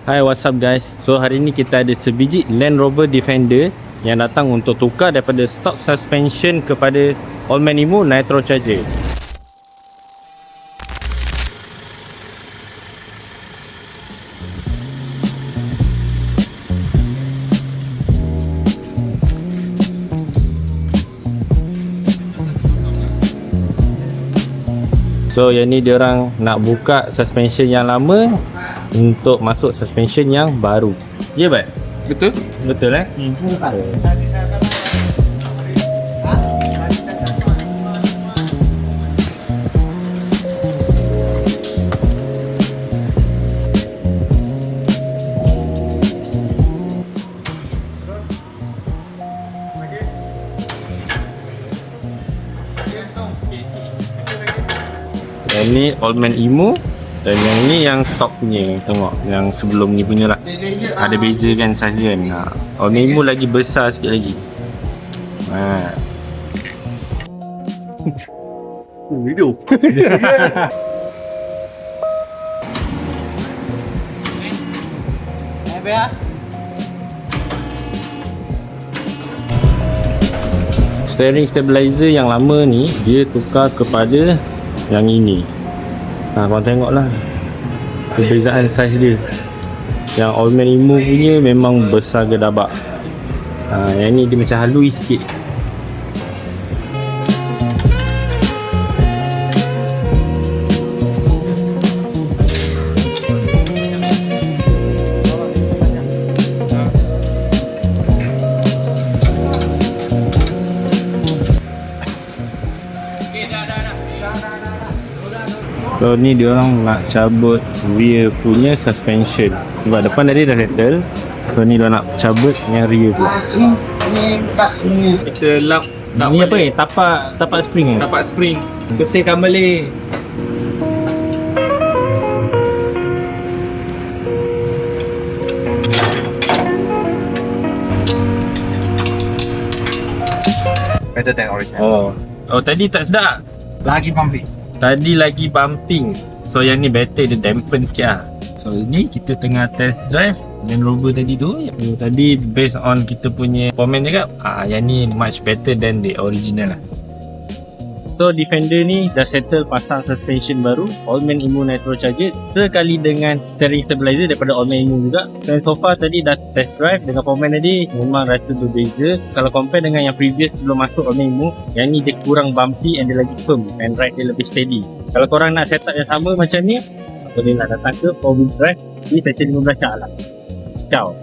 Hai, what's up guys? So hari ni kita ada sebiji Land Rover Defender yang datang untuk tukar daripada stock suspension kepada Allman Emu Nitro Charger. So yang ni diorang nak buka suspension yang lama untuk masuk suspension yang baru. Ya, Bat? Betul? Betul Yang ni Allman Emu dan yang ni yang stock punya. Tengok yang sebelum ni punya lah. Ada beza kan saiz kan. Allman Emu lagi besar sikit lagi. Video. Steering stabilizer yang lama ni dia tukar kepada yang ini. Korang tengoklah perbezaan saiz dia. Yang Allman Emu punya memang besar gedabak. Yang ni dia macam halui sikit. So ni dia orang nak cabut rear punya suspension. Sebab depan tadi dah settle. So ni dia nak cabut yang rear pula. Kita lap Ni apa ni? Tapak spring Tapak spring. Bersihkan balik. Better than original. Oh tadi tak sedap. Lagi pumping. Tadi lagi bumping. So yang ni better, dia dampen sikit lah. So ni kita tengah test drive Land Rover tadi tu. Tadi based on kita punya komen cakap, yang ni much better than the original lah. So Defender ni dah settle pasang suspension baru Allman Emu Nitro Charger, sekali dengan steering stabilizer daripada Allman Emu juga. Dan so far tadi dah test drive dengan komen tadi, memang rasa berbeza. Kalau compare dengan yang previous sebelum masuk Allman Emu, yang ni dia kurang bumpy and dia lagi firm and ride dia lebih steady. Kalau korang nak setup yang sama macam ni, boleh lah datang ke 4 wheel drive di Section 15 Shah Alam. Ciao.